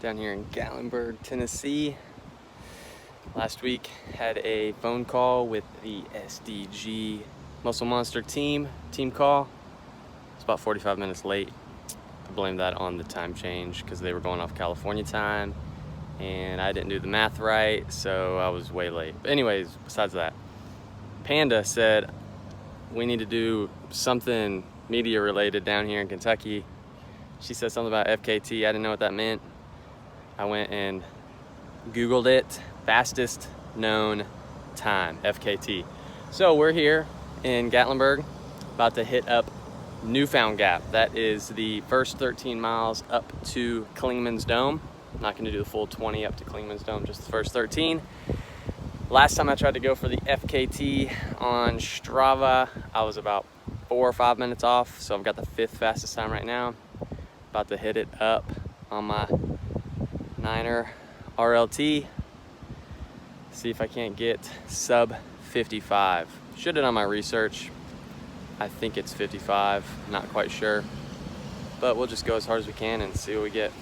down here in Gatlinburg, Tennessee. Last week had a phone call with the SDG Muscle Monster team call. It's about 45 minutes late. I blame that on the time change because they were going off California time and I didn't do the math right, so I was way late. But anyways, besides that, Panda said we need to do something media related down here in Kentucky. She said something about FKT. I didn't know what that meant. I went and Googled it. Fastest known time, FKT. So we're here in Gatlinburg, about to hit up Newfound Gap. That is the first 13 miles up to Clingman's Dome. I'm not going to do the full 20 up to Clingman's Dome, just the first 13. Last time I tried to go for the FKT on Strava, I was about 4 or 5 minutes off, so I've got the 5th fastest time right now. About to hit it up on my Niner RLT. See if I can't get sub 55. Should have done my research. I think it's 55, not quite sure. But we'll just go as hard as we can and see what we get.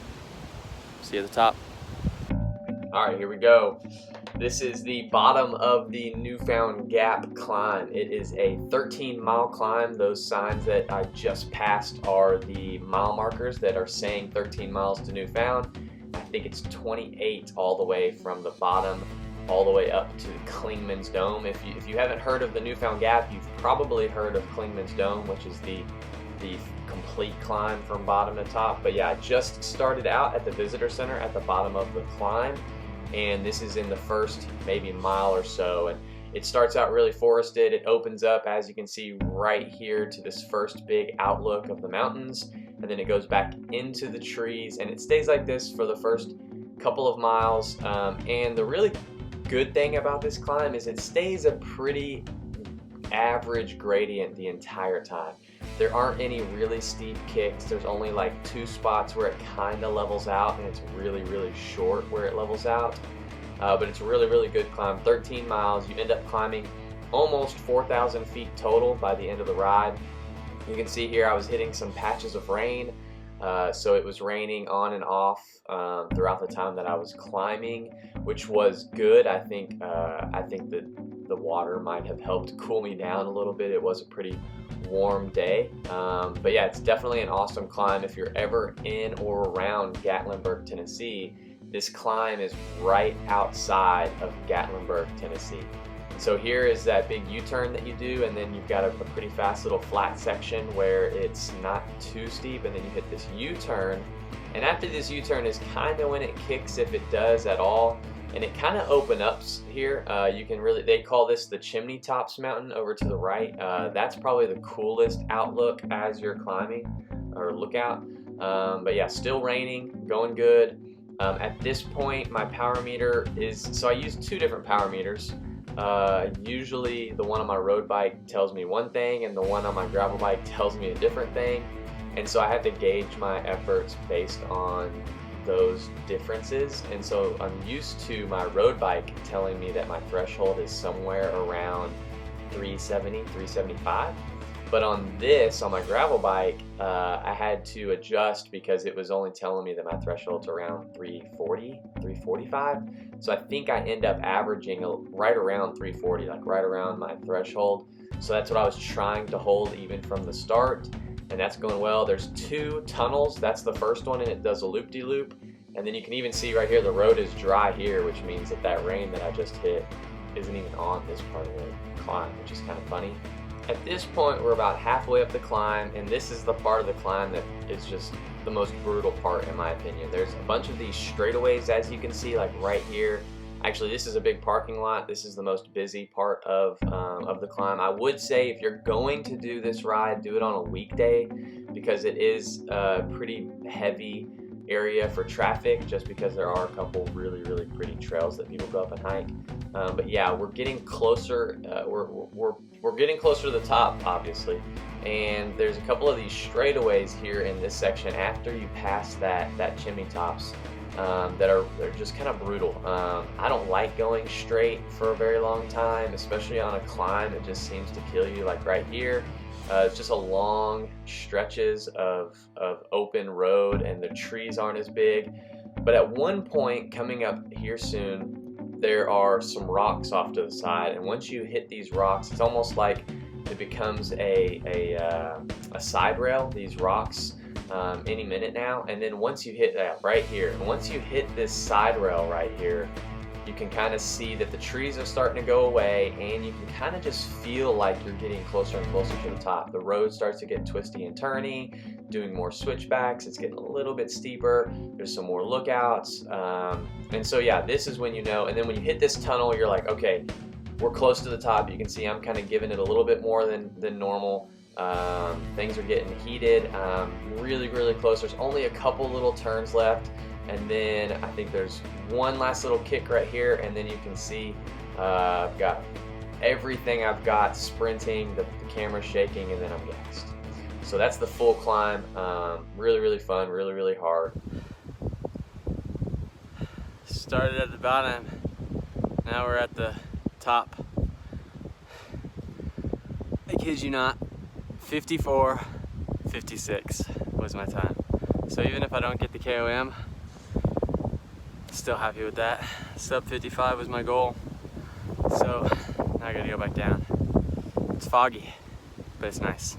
See you at the top. All right, here we go. This is the bottom of the Newfound Gap climb. It is a 13-mile climb. Those signs that I just passed are the mile markers that are saying 13 miles to Newfound. I think it's 28 all the way from the bottom all the way up to Clingman's Dome. If you haven't heard of the Newfound Gap, you've probably heard of Clingman's Dome, which is the complete climb from bottom to top. But yeah, I just started out at the visitor center at the bottom of the climb, and this is in the first maybe mile or so, and it starts out really forested. It opens up, as you can see right here, to this first big outlook of the mountains, and then it goes back into the trees, and it stays like this for the first couple of miles. And the really good thing about this climb is it stays a pretty average gradient the entire time. There aren't any really steep kicks. There's only like 2 spots where it kind of levels out, and it's really, really short where it levels out. But it's a really, really good climb. 13 miles. You end up climbing almost 4,000 feet total by the end of the ride. You can see here I was hitting some patches of rain. So it was raining on and off throughout the time that I was climbing, which was good. I think that the water might have helped cool me down a little bit. It was a pretty warm day. But yeah, it's definitely an awesome climb. If you're ever in or around Gatlinburg, Tennessee, this climb is right outside of Gatlinburg, Tennessee. So here is that big U-turn that you do, and then you've got a pretty fast little flat section where it's not too steep, and then you hit this U-turn. And after this U-turn is kind of when it kicks, if it does at all, and it kind of opens up here. You can really, they call this the Chimney Tops Mountain over to the right. That's probably the coolest outlook as you're climbing, or lookout. But yeah, still raining, going good. At this point, my power meter is, so I use 2 different power meters. Usually the one on my road bike tells me one thing, and the one on my gravel bike tells me a different thing. And so I had to gauge my efforts based on those differences. And so I'm used to my road bike telling me that my threshold is somewhere around 370, 375. But on this, on my gravel bike, I had to adjust because it was only telling me that my threshold's around 340, 345. So I think I end up averaging right around 340, like right around my threshold. So that's what I was trying to hold even from the start, and that's going well. There's 2 tunnels. That's the first one, and it does a loop-de-loop. And then you can even see right here, the road is dry here, which means that that rain that I just hit isn't even on this part of the climb, which is kind of funny. At this point, we're about halfway up the climb, and this is the part of the climb that is just the most brutal part, in my opinion. There's a bunch of these straightaways, as you can see, like right here. Actually, this is a big parking lot. This is the most busy part of the climb. I would say if you're going to do this ride, do it on a weekday, because it is a pretty heavy area for traffic, just because there are a couple really, really pretty trails that people go up and hike. But yeah, we're getting closer. We're getting closer to the top, obviously. And there's a couple of these straightaways here in this section after you pass that Chimney Tops they're just kind of brutal. I don't like going straight for a very long time, especially on a climb. It just seems to kill you, like right here. It's just a long stretches of open road, and the trees aren't as big. But at one point coming up here soon, there are some rocks off to the side, and once you hit these rocks, it's almost like it becomes a side rail, these rocks, any minute now. And then once you hit that right here, and once you hit this side rail right here, you can kind of see that the trees are starting to go away, and you can kind of just feel like you're getting closer and closer to the top. The road starts to get twisty and turny, doing more switchbacks. It's getting a little bit steeper. There's some more lookouts. And so yeah, this is when you know. And then when you hit this tunnel, you're like, okay, we're close to the top. You can see I'm kind of giving it a little bit more than normal. Things are getting heated, really, really close. There's only a couple little turns left. And then I think there's one last little kick right here, and then you can see I've got everything I've got sprinting, the camera's shaking, and then I'm gassed. So that's the full climb. Really, really fun, really, really hard. Started at the bottom, now we're at the top. I kid you not, 54:56 was my time. So even if I don't get the KOM, still happy with that. Sub 55 was my goal. So now I gotta go back down. It's foggy, but it's nice.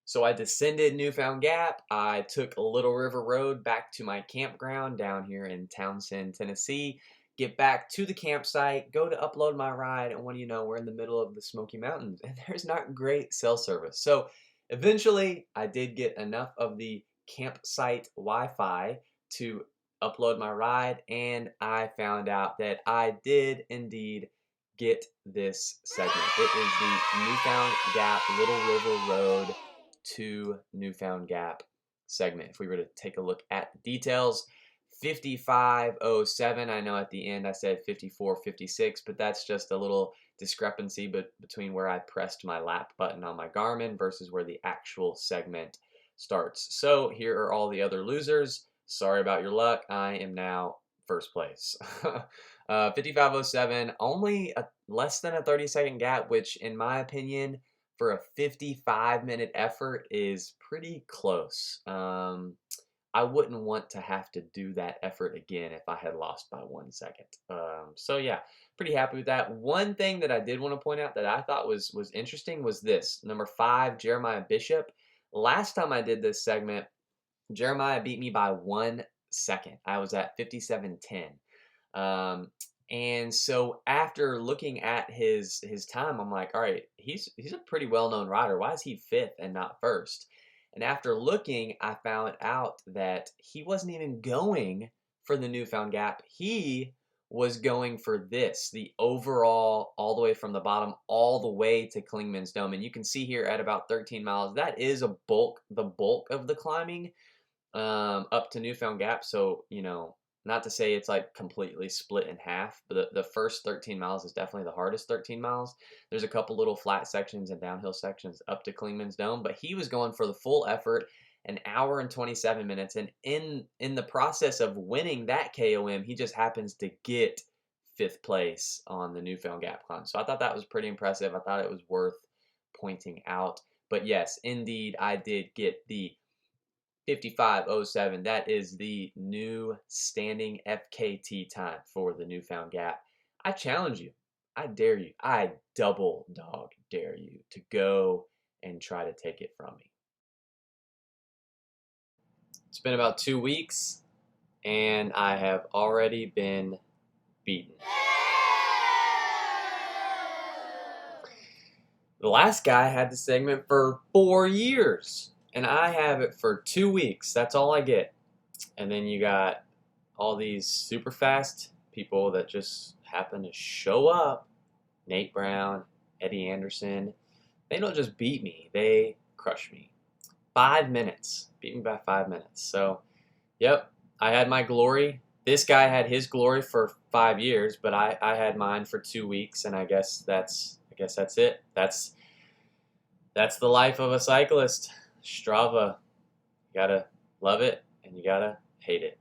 So I descended Newfound Gap. I took Little River Road back to my campground down here in Townsend, Tennessee. Get back to the campsite, go to upload my ride, and what do you know, we're in the middle of the Smoky Mountains, and there's not great cell service. So eventually, I did get enough of the campsite Wi-Fi to upload my ride, and I found out that I did indeed get this segment. It is the Newfound Gap Little River Road to Newfound Gap segment. If we were to take a look at the details, 55:07. I know at the end I said 54:56, but that's just a little discrepancy between where I pressed my lap button on my Garmin versus where the actual segment starts. So here are all the other losers. Sorry about your luck. I am now first place. 55:07, only less than a 30-second gap, which in my opinion, for a 55-minute effort is pretty close. I wouldn't want to have to do that effort again if I had lost by 1 second. So yeah, pretty happy with that. One thing that I did want to point out that I thought was interesting was this. Number 5, Jeremiah Bishop. Last time I did this segment, Jeremiah beat me by 1 second. I was at 57:10. And so after looking at his time, I'm like, all right, he's a pretty well-known rider. Why is he 5th and not 1st? And after looking, I found out that he wasn't even going for the Newfound Gap. He was going for this, the overall, all the way from the bottom, all the way to Clingman's Dome. And you can see here at about 13 miles, that is the bulk of the climbing up to Newfound Gap. So, you know, not to say it's like completely split in half, but the first 13 miles is definitely the hardest 13 miles. There's a couple little flat sections and downhill sections up to Clingman's Dome, but he was going for the full effort, an hour and 27 minutes. And in the process of winning that KOM, he just happens to get 5th place on the Newfound Gap climb. So I thought that was pretty impressive. I thought it was worth pointing out. But yes, indeed, I did get the 55:07. That is the new standing FKT time for the Newfound Gap. I challenge you. I dare you. I double dog dare you to go and try to take it from me. It's been about 2 weeks, and I have already been beaten. The last guy had the segment for 4 years. And I have it for 2 weeks. That's all I get. And then you got all these super fast people that just happen to show up. Nate Brown, Eddie Anderson. They don't just beat me. They crush me. 5 minutes. Beat me by 5 minutes. So, yep, I had my glory. This guy had his glory for 5 years, but I had mine for 2 weeks, and I guess that's it. That's the life of a cyclist. Strava. You gotta love it and you gotta hate it.